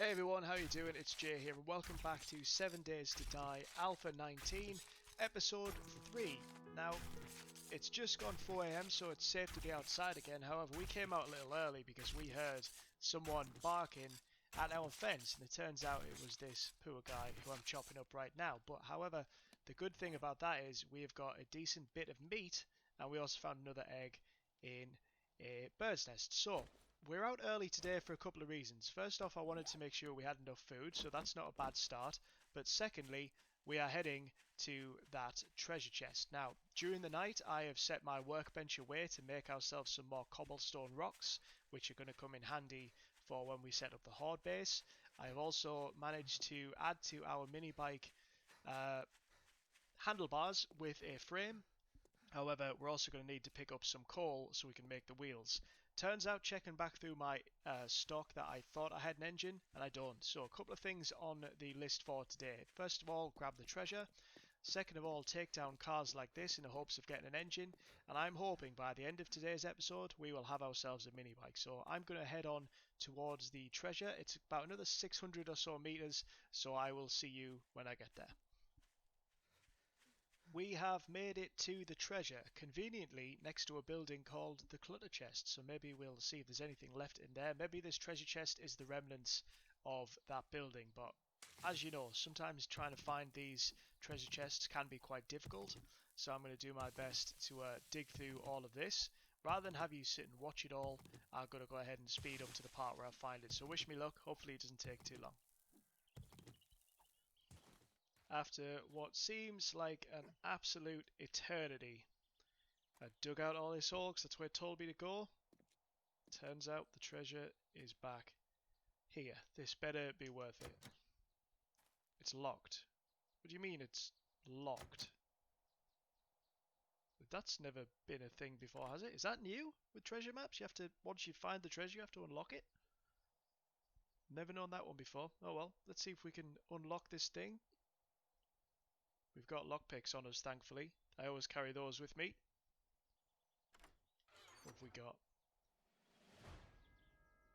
Hey everyone, how you doing? It's Jay here and welcome back to 7 Days to Die Alpha 19, Episode 3. Now, it's just gone 4 AM so it's safe to be outside again. However, we came out a little early because we heard someone barking at our fence, and it turns out it was this poor guy who I'm chopping up right now. But however, the good thing about that is we've got a decent bit of meat, and we also found another egg in a bird's nest. So we're out early today for a couple of reasons. First off, I wanted to make sure we had enough food, so that's not a bad start. But secondly, we are heading to that treasure chest. Now, during the night, I have set my workbench away to make ourselves some more cobblestone rocks, which are going to come in handy for when we set up the horde base. I have also managed to add to our mini bike handlebars with a frame. However, we're also going to need to pick up some coal so we can make the wheels. Turns out, checking back through my stock, that I thought I had an engine, and I don't. So a couple of things on the list for today. First of all, grab the treasure. Second of all, take down cars like this in the hopes of getting an engine. And I'm hoping by the end of today's episode, we will have ourselves a mini bike. So I'm going to head on towards the treasure. It's about another 600 or so meters, so I will see you when I get there. We have made it to the treasure, conveniently next to a building called the Clutter Chest, so maybe we'll see if there's anything left in there. Maybe this treasure chest is the remnants of that building, but as you know, sometimes trying to find these treasure chests can be quite difficult, so I'm going to do my best to dig through all of this. Rather than have you sit and watch it all, I'm going to go ahead and speed up to the part where I find it, so wish me luck. Hopefully it doesn't take too long. After what seems like an absolute eternity, I dug out all this ore because that's where it told me to go. Turns out the treasure is back here. This better be worth it. It's locked. What do you mean it's locked? That's never been a thing before, has it? Is that new with treasure maps? You have to, once you find the treasure, you have to unlock it? Never known that one before. Oh well, let's see if we can unlock this thing. We've got lockpicks on us, thankfully. I always carry those with me. What have we got?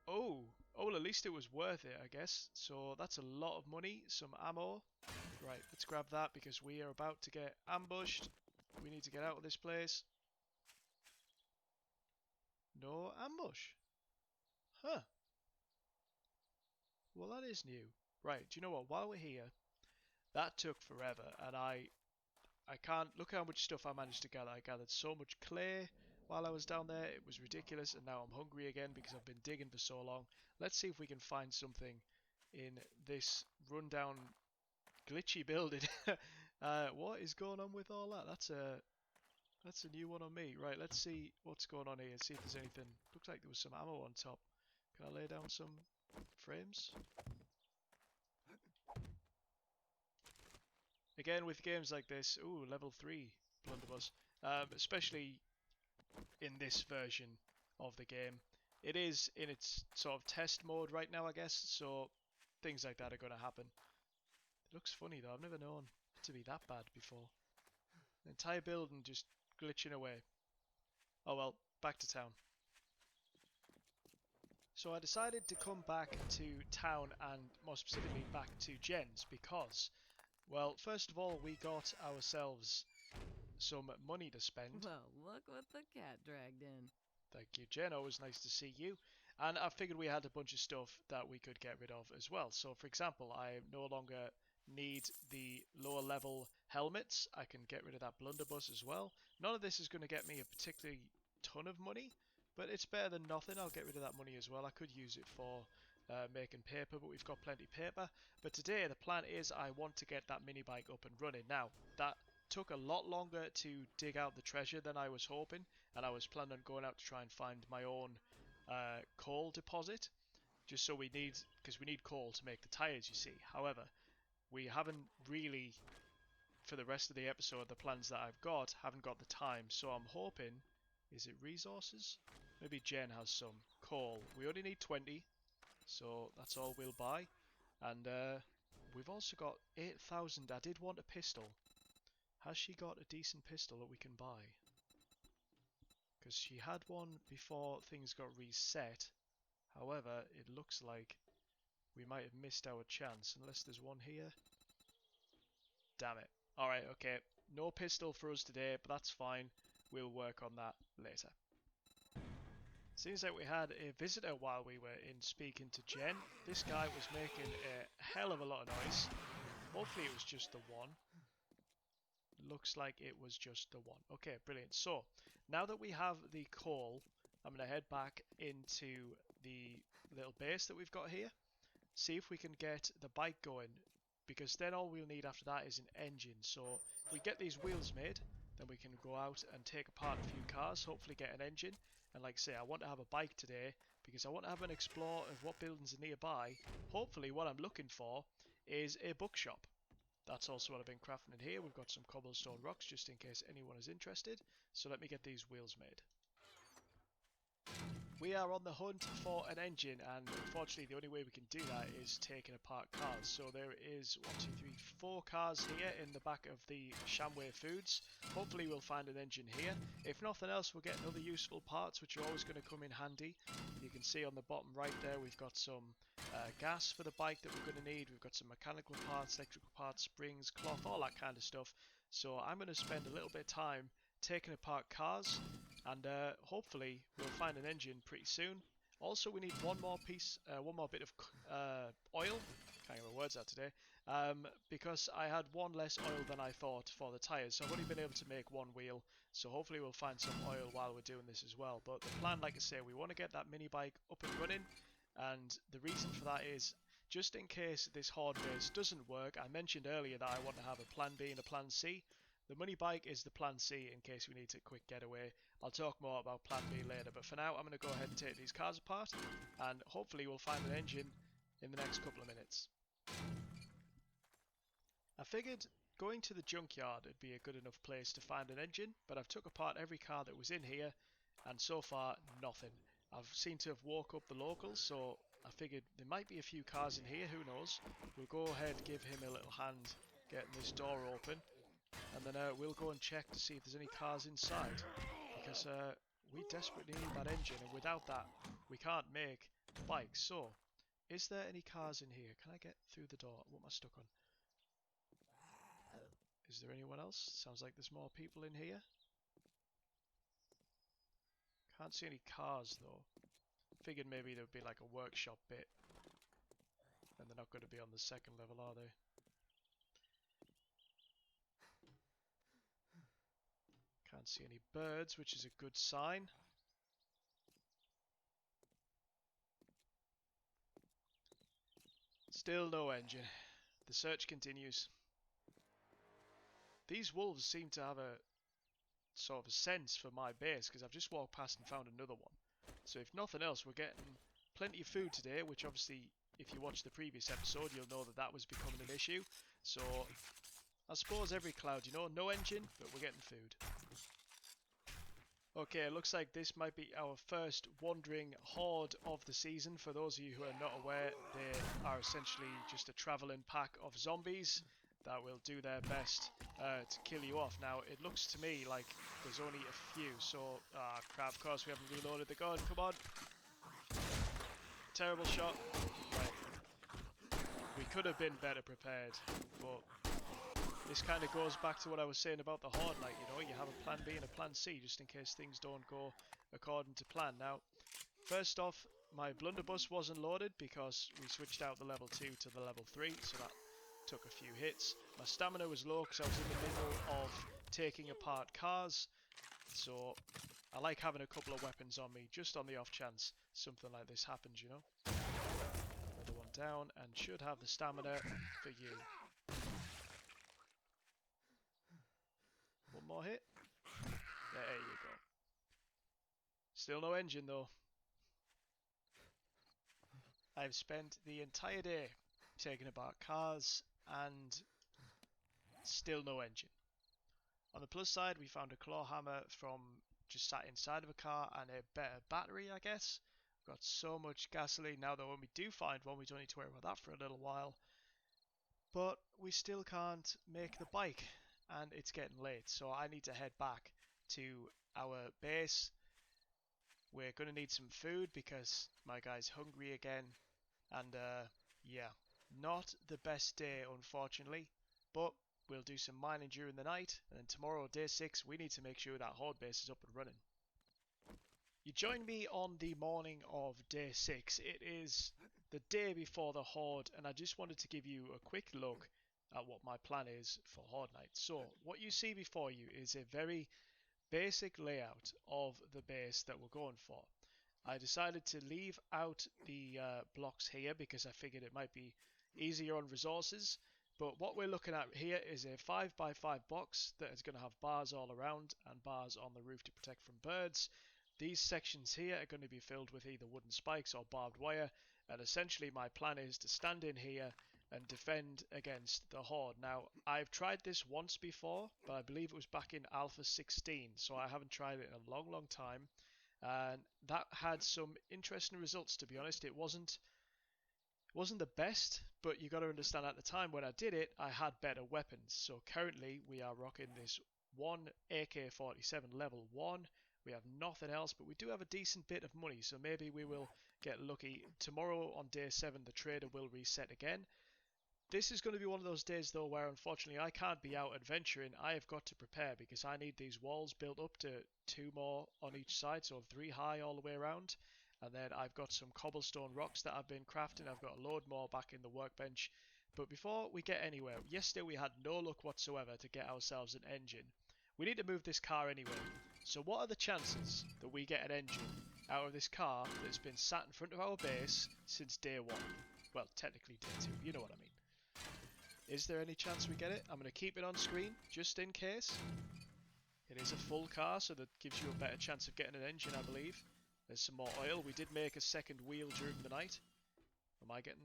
Oh, well, at least it was worth it, I guess. So that's a lot of money, some ammo. Right, let's grab that because we are about to get ambushed. We need to get out of this place. No ambush. Huh. Well, that is new. Right, do you know what? While we're here, that took forever, and I can't look how much stuff I managed to gather. I gathered so much clay while I was down there, it was ridiculous, and now I'm hungry again because I've been digging for so long. Let's see if we can find something in this rundown, glitchy building. What is going on with all that? That's a new one on me. Right, let's see what's going on here. See if there's anything. Looks like there was some ammo on top. Can I lay down some frames? Again, with games like this, ooh, level 3 blunderbuss, especially in this version of the game. It is in its sort of test mode right now, I guess, so things like that are going to happen. It looks funny though, I've never known it to be that bad before. The entire building just glitching away. Oh well, back to town. So I decided to come back to town, and more specifically back to Jen's, because, well, first of all, we got ourselves some money to spend. Well, look what the cat dragged in. Thank you, Jen. Always nice to see you. And I figured we had a bunch of stuff that we could get rid of as well. So, for example, I no longer need the lower level helmets. I can get rid of that blunderbuss as well. None of this is going to get me a particularly ton of money, but it's better than nothing. I'll get rid of that money as well. I could use it for making paper, but we've got plenty of paper. But today the plan is I want to get that mini bike up and running. Now, that took a lot longer to dig out the treasure than I was hoping, and I was planning on going out to try and find my own coal deposit, just so because we need coal to make the tires, you see. However, we haven't really, for the rest of the episode, the plans that I've got, haven't got the time, so I'm hoping, is it resources? Maybe Jen has some coal. We only need 20, so that's all we'll buy, and we've also got 8,000. I did want a pistol. Has she got a decent pistol that we can buy? Because she had one before things got reset. However, it looks like we might have missed our chance, unless there's one here. Damn it. Alright, okay. No pistol for us today, but that's fine. We'll work on that later. Seems like we had a visitor while we were in speaking to Jen. This guy was making a hell of a lot of noise. Hopefully it was just the one. Looks like it was just the one. Okay, brilliant. So, now that we have the coal, I'm going to head back into the little base that we've got here. See if we can get the bike going, because then all we'll need after that is an engine. So if we get these wheels made, then we can go out and take apart a few cars, hopefully get an engine. And like I say, I want to have a bike today because I want to have an explore of what buildings are nearby. Hopefully what I'm looking for is a bookshop. That's also what I've been crafting in here. We've got some cobblestone rocks just in case anyone is interested. So let me get these wheels made. We are on the hunt for an engine, and unfortunately the only way we can do that is taking apart cars. So there is 1, 2, 3, 4 cars here in the back of the Shamway Foods. Hopefully we'll find an engine here. If nothing else, we'll get other useful parts which are always going to come in handy. You can see on the bottom right there we've got some gas for the bike that we're going to need. We've got some mechanical parts, electrical parts, springs, cloth, all that kind of stuff. So I'm going to spend a little bit of time taking apart cars, and hopefully we'll find an engine pretty soon. Also, we need one more bit of oil. Can't get my words out today. Because I had one less oil than I thought for the tyres, so I've only been able to make one wheel. So hopefully we'll find some oil while we're doing this as well. But the plan, like I say, we want to get that mini bike up and running, and the reason for that is just in case this horde base doesn't work. I mentioned earlier that I want to have a plan B and a plan C. The money bike is the plan C in case we need a quick getaway. I'll talk more about plan B later, but for now I'm going to go ahead and take these cars apart, and hopefully we'll find an engine in the next couple of minutes. I figured going to the junkyard would be a good enough place to find an engine, but I've took apart every car that was in here, and so far nothing. I've seemed to have woke up the locals, so I figured there might be a few cars in here, who knows. We'll go ahead, give him a little hand getting this door open. And then we'll go and check to see if there's any cars inside, because we desperately need that engine, and without that we can't make the bike. So, is there any cars in here? Can I get through the door? What am I stuck on? Is there anyone else? Sounds like there's more people in here. Can't see any cars though. Figured maybe there would be like a workshop bit, and they're not going to be on the second level, are they? Can't see any birds, which is a good sign. Still no engine. The search continues. These wolves seem to have a sort of a sense for my base, because I've just walked past and found another one. So if nothing else, we're getting plenty of food today, which obviously, if you watched the previous episode, you'll know that that was becoming an issue. So I suppose every cloud, you know, no engine, but we're getting food. Okay, it looks like this might be our first wandering horde of the season. For those of you who are not aware, they are essentially just a travelling pack of zombies that will do their best to kill you off. Now, it looks to me like there's only a few, so... Ah, crap, of course we haven't reloaded the gun, come on! Terrible shot. Right. We could have been better prepared, but... this kind of goes back to what I was saying about the horde, like, you know, you have a plan B and a plan C just in case things don't go according to plan. Now, first off, my blunderbuss wasn't loaded because we switched out the level 2 to the level 3, so that took a few hits. My stamina was low because I was in the middle of taking apart cars, so I like having a couple of weapons on me just on the off chance something like this happens, you know. Another one down, and should have the stamina for you. One more hit. There you go. Still no engine though. I've spent the entire day taking apart cars and still no engine. On the plus side, we found a claw hammer from just sat inside of a car and a better battery, I guess. We've got so much gasoline now that when we do find one, we don't need to worry about that for a little while. But we still can't make the bike, and it's getting late, so I need to head back to our base. We're going to need some food because my guy's hungry again, and Yeah, not the best day, unfortunately, but we'll do some mining during the night, and then tomorrow, day 6, we need to make sure that horde base is up and running. You join me on the morning of day 6. It is the day before the horde, and I just wanted to give you a quick look at what my plan is for horde night. So, what you see before you is a very basic layout of the base that we're going for. I decided to leave out the blocks here because I figured it might be easier on resources. But what we're looking at here is a 5x5 box that is going to have bars all around and bars on the roof to protect from birds. These sections here are going to be filled with either wooden spikes or barbed wire, and essentially my plan is to stand in here and defend against the horde. Now, I've tried this once before, but I believe it was back in Alpha 16, so I haven't tried it in a long time. And that had some interesting results, to be honest. It wasn't the best, but you got to understand at the time when I did it, I had better weapons. So currently we are rocking this one AK-47 level 1. We have nothing else, but we do have a decent bit of money, so maybe we will get lucky. Tomorrow on day 7 the trader will reset again. This is going to be one of those days, though, where unfortunately I can't be out adventuring. I have got to prepare because I need these walls built up to 2 more on each side, so 3 high all the way around. And then I've got some cobblestone rocks that I've been crafting. I've got a load more back in the workbench. But before we get anywhere, yesterday we had no luck whatsoever to get ourselves an engine. We need to move this car anyway. So what are the chances that we get an engine out of this car that's been sat in front of our base since day 1? Well, technically day 2, you know what I mean. Is there any chance we get it? I'm going to keep it on screen, just in case. It is a full car, so that gives you a better chance of getting an engine, I believe. There's some more oil. We did make a second wheel during the night. Am I getting...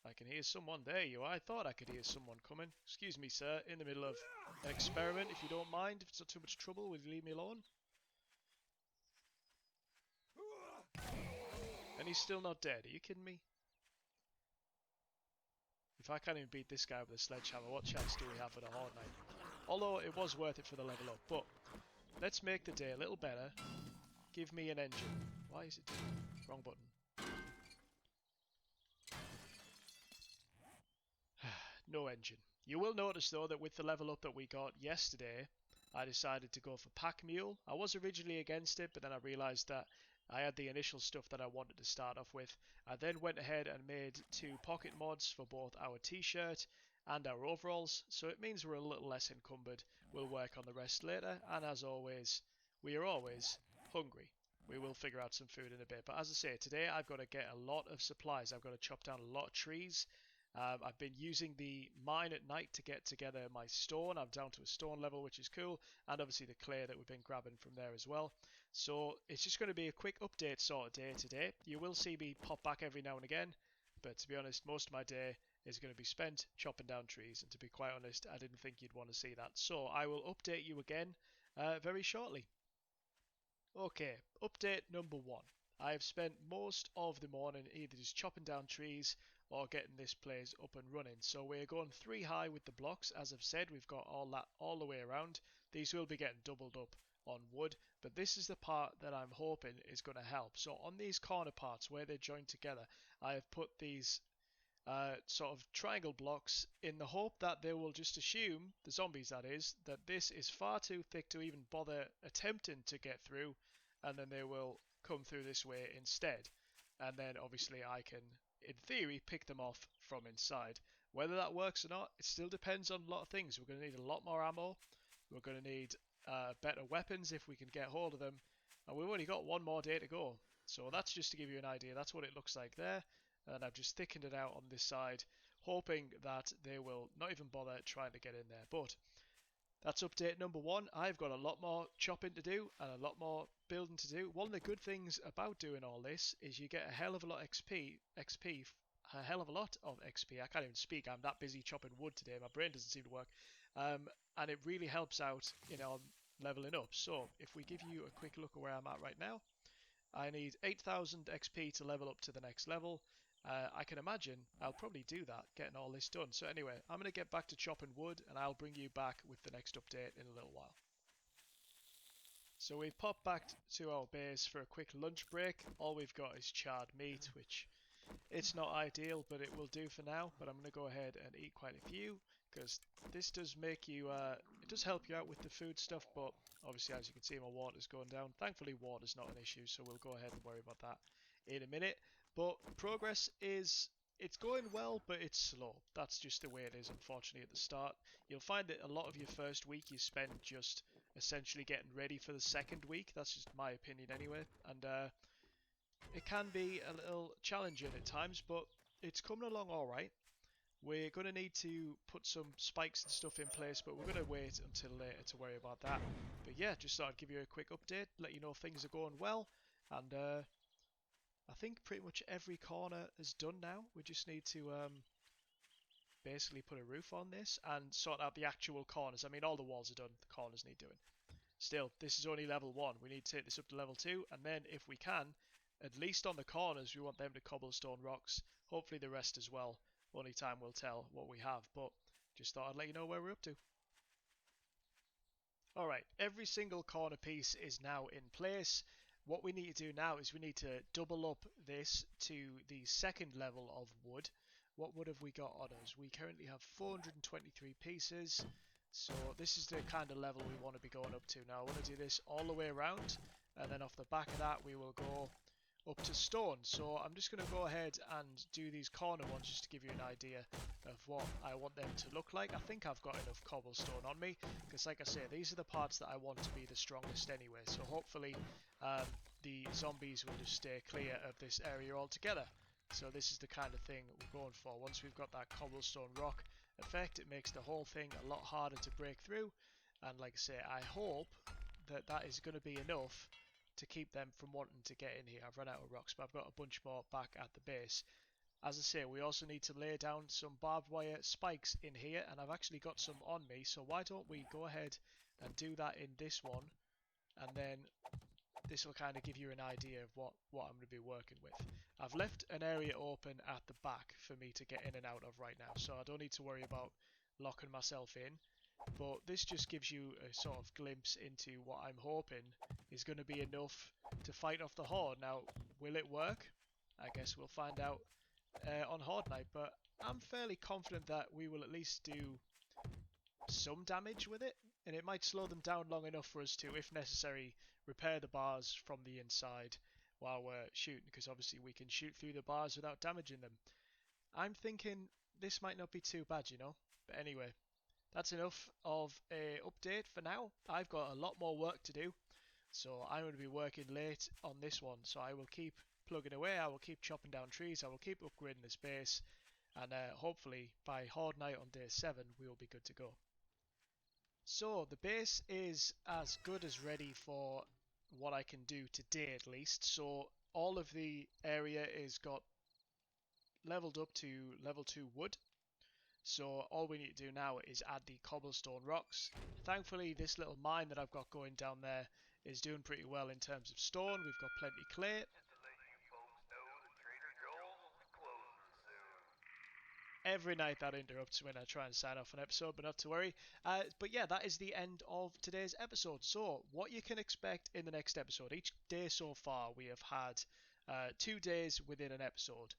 I can hear someone. There you are. I thought I could hear someone coming. Excuse me, sir. In the middle of an experiment, if you don't mind. If it's not too much trouble, will you leave me alone? And he's still not dead. Are you kidding me? If I can't even beat this guy with a sledgehammer, what chance do we have for the horde night? Although it was worth it for the level up. But let's make the day a little better. Give me an engine. Why is it doing that? Wrong button. No engine. You will notice though that with the level up that we got yesterday, I decided to go for pack mule. I was originally against it, but then I realised that I had the initial stuff that I wanted to start off with. I then went ahead and made 2 pocket mods for both our t-shirt and our overalls, so it means we're a little less encumbered. We'll work on the rest later, and as always, we are always hungry. We will figure out some food in a bit, but as I say, today I've got to get a lot of supplies. I've got to chop down a lot of trees. I've been using the mine at night to get together my stone. I'm down to a stone level, which is cool, and obviously the clay that we've been grabbing from there as well. So it's just going to be a quick update sort of day today. You will see me pop back every now and again, but to be honest, most of my day is going to be spent chopping down trees, and to be quite honest, I didn't think you'd want to see that. So I will update you again very shortly. Okay, update number 1. I've spent most of the morning either just chopping down trees or getting this place up and running. So we're going 3 high with the blocks. As I've said, we've got all that all the way around. These will be getting doubled up on wood, but this is the part that I'm hoping is going to help. So on these corner parts where they're joined together, I have put these sort of triangle blocks in the hope that they will just assume, the zombies that is, that this is far too thick to even bother attempting to get through, and then they will come through this way instead. And then obviously I can, in theory, pick them off from inside. Whether that works or not, it still depends on a lot of things. We're going to need a lot more ammo. We're going to need better weapons if we can get hold of them. And we've only got 1 more day to go. So that's just to give you an idea. That's what it looks like there. And I've just thickened it out on this side, hoping that they will not even bother trying to get in there. But that's update number 1. I've got a lot more chopping to do and a lot more building to do. One of the good things about doing all this is you get a hell of a lot of XP, a hell of a lot of XP. I can't even speak. I'm that busy chopping wood today. My brain doesn't seem to work. And it really helps out in our leveling up. So if we give you a quick look at where I'm at right now, I need 8,000 XP to level up to the next level. I can imagine I'll probably do that, getting all this done. So anyway, I'm going to get back to chopping wood, and I'll bring you back with the next update in a little while. So we've popped back to our base for a quick lunch break. All we've got is charred meat, which It's not ideal, but it will do for now. But I'm going to go ahead and eat quite a few because this does make you, it does help you out with the food stuff. But obviously, as you can see, my water's going down. Thankfully, water's not an issue, so we'll go ahead and worry about that in a minute. But progress is, it's going well, but it's slow. That's just the way it is, unfortunately, at the start. You'll find that a lot of your first week you spend just essentially getting ready for the second week. That's just my opinion anyway. And it can be a little challenging at times, but it's coming along all right. We're going to need to put some spikes and stuff in place, but we're going to wait until later to worry about that. But yeah, just thought I'd give you a quick update, let you know things are going well, and I think pretty much every corner is done now. We just need to basically put a roof on this and sort out the actual corners. I mean, all the walls are done, the corners need doing. Still, this is only level 1. We need to take this up to level 2, and then if we can, at least on the corners, we want them to cobblestone rocks. Hopefully the rest as well. Only time will tell what we have, but just thought I'd let you know where we're up to. Alright, every single corner piece is now in place. What we need to do now is we need to double up this to the second level of wood. What wood have we got on us? We currently have 423 pieces. So this is the kind of level we want to be going up to now. I want to do this all the way around, and then off the back of that we will go up to stone. So I'm just going to go ahead and do these corner ones just to give you an idea of what I want them to look like. I think I've got enough cobblestone on me, because like I say, these are the parts that I want to be the strongest anyway. So hopefully the zombies will just stay clear of this area altogether. So this is the kind of thing we're going for. Once we've got that cobblestone rock effect, it makes the whole thing a lot harder to break through. And like I say, I hope that that is going to be enough to keep them from wanting to get in here. I've run out of rocks, but I've got a bunch more back at the base. As I say, we also need to lay down some barbed wire spikes in here, and I've actually got some on me, so why don't we go ahead and do that in this one, and then this will kind of give you an idea of what I'm going to be working with. I've left an area open at the back for me to get in and out of right now, so I don't need to worry about locking myself in. But this just gives you a sort of glimpse into what I'm hoping is going to be enough to fight off the horde. Now, will it work? I guess we'll find out on Horde Night, but I'm fairly confident that we will at least do some damage with it, and it might slow them down long enough for us to, if necessary, repair the bars from the inside while we're shooting, because obviously we can shoot through the bars without damaging them. I'm thinking this might not be too bad, you know, but anyway. That's enough of a update for now. I've got a lot more work to do, so I'm going to be working late on this one. So I will keep plugging away, I will keep chopping down trees, I will keep upgrading this base, and hopefully by Horde Night on day 7 we will be good to go. So the base is as good as ready for what I can do today at least. So all of the area is got leveled up to level 2 wood. So all we need to do now is add the cobblestone rocks. Thankfully this little mine that I've got going down there is doing pretty well in terms of stone. We've got plenty clay. Every night that interrupts when I try and sign off an episode, but not to worry. But yeah, that is the end of today's episode. So what you can expect in the next episode. Each day so far we have had 2 days within an episode.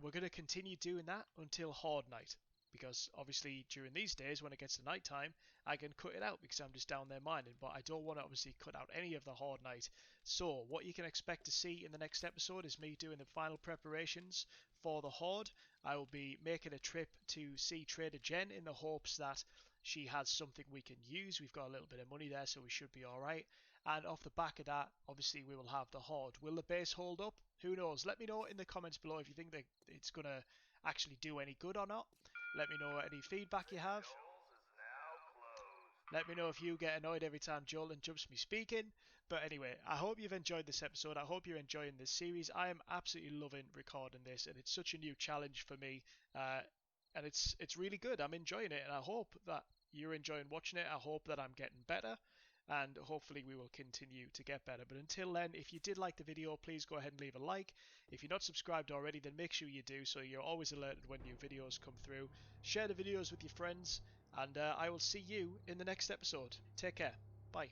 We're going to continue doing that until Horde Night. Because obviously during these days when it gets to night time I can cut it out because I'm just down there mining, but I don't want to obviously cut out any of the Horde Night. So what you can expect to see in the next episode is me doing the final preparations for the Horde. I will be making a trip to see Trader Jen in the hopes that she has something we can use. We've got a little bit of money there, so we should be alright. And off the back of that, obviously we will have the Horde. Will the base hold up? Who knows? Let me know in the comments below if you think that it's going to actually do any good or not. Let me know any feedback you have. Let me know if you get annoyed every time Joel interrupts me speaking. But anyway, I hope you've enjoyed this episode. I hope you're enjoying this series. I am absolutely loving recording this, and it's such a new challenge for me. And it's really good. I'm enjoying it, and I hope that you're enjoying watching it. I hope that I'm getting better, and hopefully we will continue to get better. But until then, if you did like the video, please go ahead and leave a like. If you're not subscribed already, then make sure you do so you're always alerted when new videos come through. Share the videos with your friends, and I will see you in the next episode. Take care. Bye.